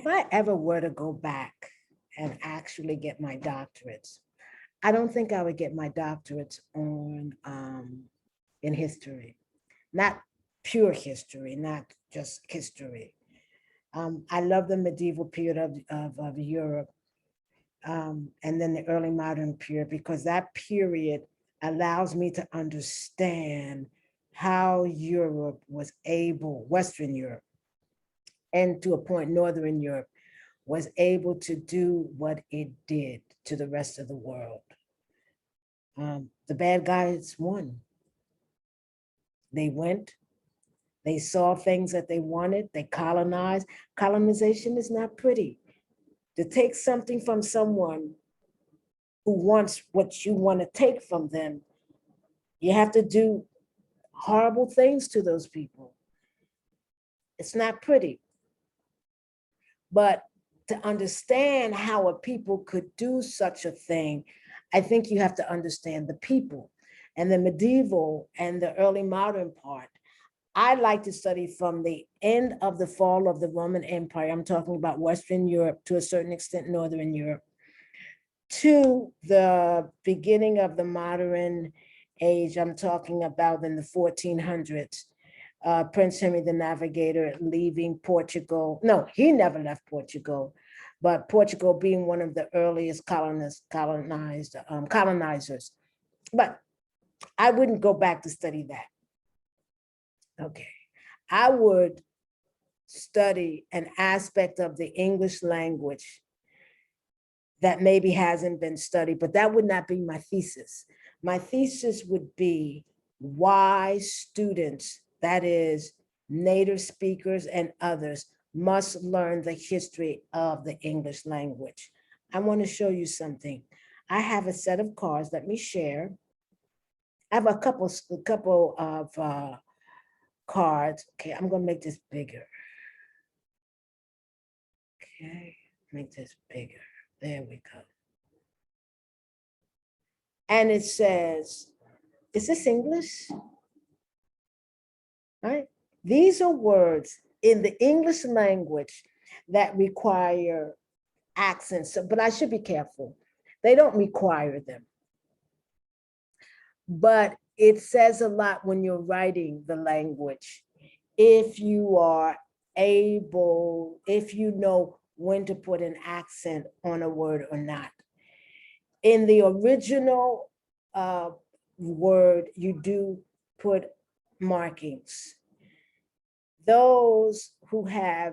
If I ever were to go back and actually get my doctorates, I don't think I would get my doctorates on in history, not pure history, not just history. I love the medieval period of Europe, and then the early modern period, because that period allows me to understand how Europe was able, Western Europe, and to a point, Northern Europe, was able to do what it did to the rest of the world. The bad guys won. They went, they saw things that they wanted, they colonized. Colonization is not pretty. To take something from someone who wants what you want to take from them, you have to do horrible things to those people. It's not pretty. But to understand how a people could do such a thing, I think you have to understand the people. And the medieval and the early modern part, I like to study from the end of the fall of the Roman Empire. I'm talking about Western Europe, to a certain extent, Northern Europe, to the beginning of the modern age. I'm talking about in the 1400s. Prince Henry the Navigator leaving Portugal. No, he never left Portugal, but Portugal being one of the earliest colonizers. But I wouldn't go back to study that. Okay, I would study an aspect of the English language that maybe hasn't been studied, but that would not be my thesis. My thesis would be why students, that is, native speakers and others, must learn the history of the English language. I want to show you something. I have a set of cards. Let me share. I have a couple of cards. Okay, I'm going to make this bigger. Okay, make this bigger. There we go. And it says, is this English? All right. These are words in the English language that require accents, but I should be careful. They don't require them. But it says a lot when you're writing the language. If you are able, if you know when to put an accent on a word or not. In the original word, you do put markings. Those who have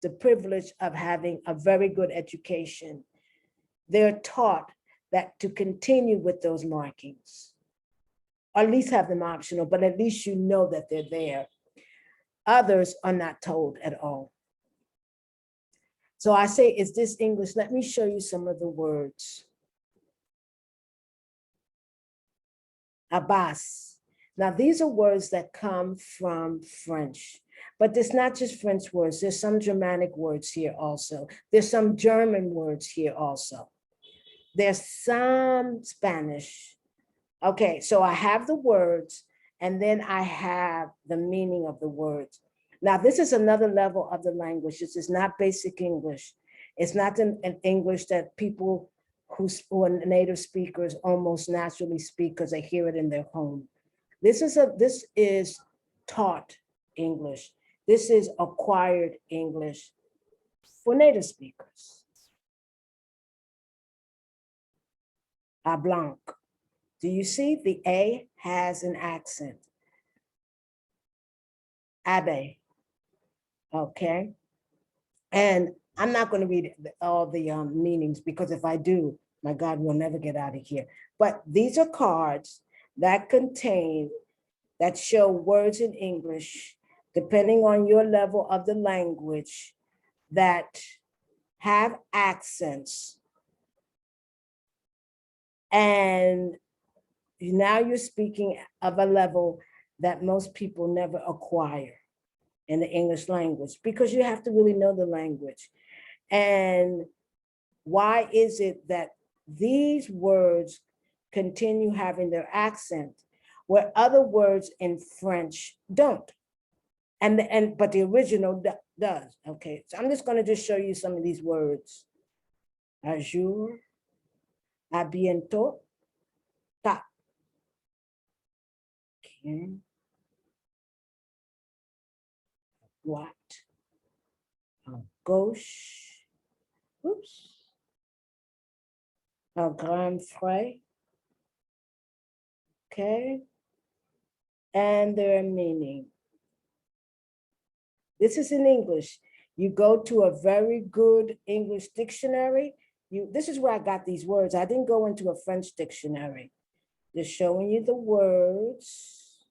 the privilege of having a very good education, they're taught that to continue with those markings, or at least have them optional, but at least you know that they're there. Others are not told at all. So I say, is this English? Let me show you some of the words. Abbas. Now, these are words that come from French, but there's not just French words. There's some Germanic words here also. There's some German words here also. There's some Spanish. Okay, so I have the words, and then I have the meaning of the words. Now, this is another level of the language. This is not basic English. It's not an English that people who are native speakers almost naturally speak because they hear it in their home. This is taught English. This is acquired English for native speakers. A blanc. Do you see the A has an accent? Abe. Okay. And I'm not going to read all the meanings, because if I do, my God, we'll never get out of here. But these are cards that contain, that show words in English, depending on your level of the language, that have accents. And now you're speaking of a level that most people never acquire in the English language, because you have to really know the language. And why is it that these words continue having their accent where other words in French don't? But the original does. Okay, so I'm just going to just show you some of these words. À jour, à bientôt, ta. Okay. Droite, à gauche. Oops. Un grand frais. Okay. And their meaning. This is in English. You go to a very good English dictionary. This is where I got these words. I didn't go into a French dictionary. Just showing you the words.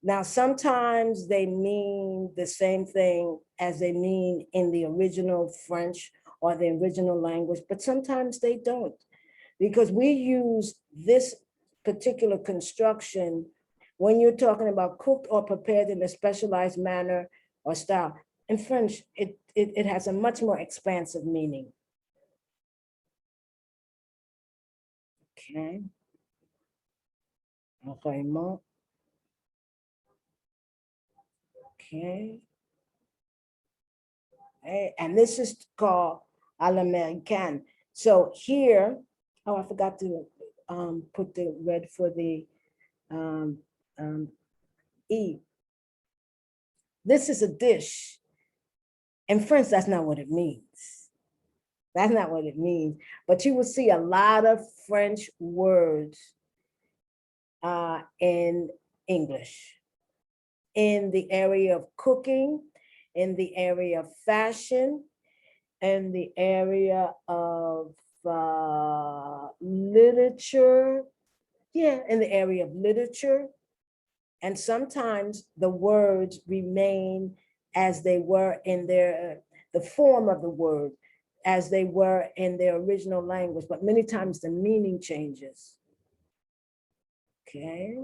Now, sometimes they mean the same thing as they mean in the original French or the original language, but sometimes they don't, because we use this particular construction when you're talking about cooked or prepared in a specialized manner or style. In French, it has a much more expansive meaning. Okay. Vraiment. Okay. And this is called à l'américaine. So here, oh, I forgot to put the red for the um, E. This is a dish. In French, that's not what it means. That's not what it means. But you will see a lot of French words in English, in the area of cooking, in the area of fashion, in the area of literature. Yeah, in the area of literature. And sometimes the words remain as they were in the form of the word, as they were in their original language, but many times the meaning changes. Okay.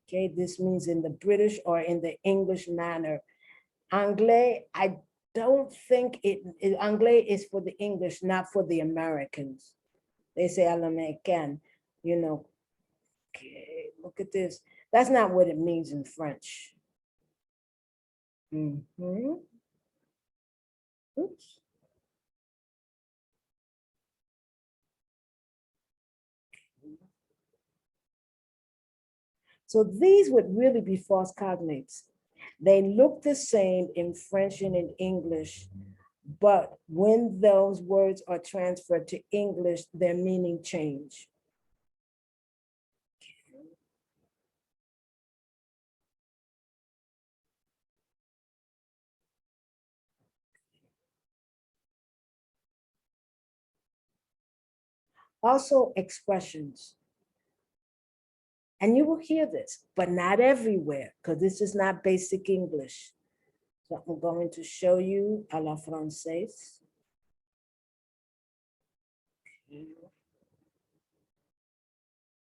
Okay, this means in the British or in the English manner. Anglais, I don't think Anglais is for the English, not for the Americans. They say à l'américaine, you know. Okay, look at this. That's not what it means in French. Mm-hmm. Oops. So these would really be false cognates. They look the same in French and in English, but when those words are transferred to English, their meaning change. Also expressions. And you will hear this, but not everywhere, because this is not basic English. So I'm going to show you à la française.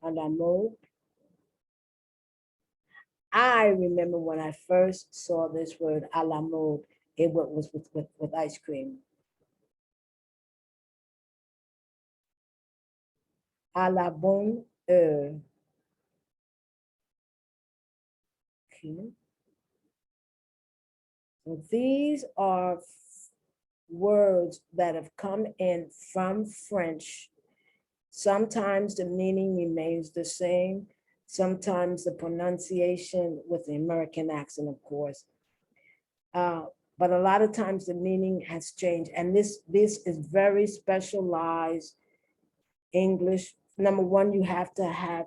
À la mode. I remember when I first saw this word à la mode, it was with ice cream. À la bonne heure. Okay. So these are words that have come in from French. Sometimes the meaning remains the same. Sometimes the pronunciation with the American accent, of course. But a lot of times the meaning has changed. And this is very specialized English. Number one, you have to have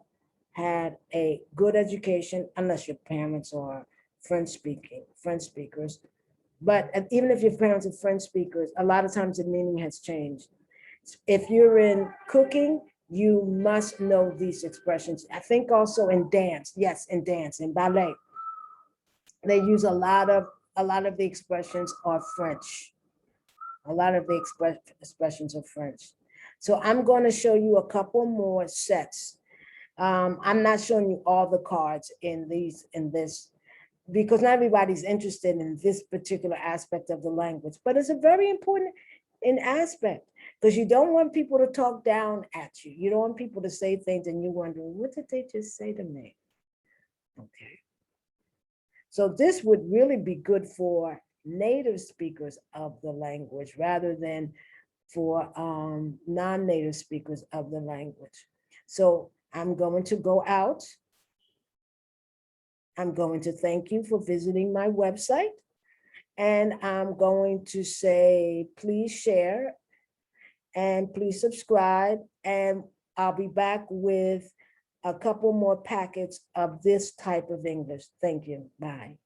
had a good education, unless your parents are French speakers. But even if your parents are French speakers, a lot of times the meaning has changed. If you're in cooking, you must know these expressions. I think also in dance, yes, in dance, in ballet, they use a lot of the expressions are French. A lot of the expressions are French. So I'm going to show you a couple more sets. I'm not showing you all the cards in this, because not everybody's interested in this particular aspect of the language, but it's a very important aspect, because you don't want people to talk down at you. You don't want people to say things and you're wondering, what did they just say to me? Okay. So this would really be good for native speakers of the language rather than for non-native speakers of the language. So I'm going to go out. I'm going to thank you for visiting my website. And I'm going to say, please share and please subscribe. And I'll be back with a couple more packets of this type of English. Thank you. Bye.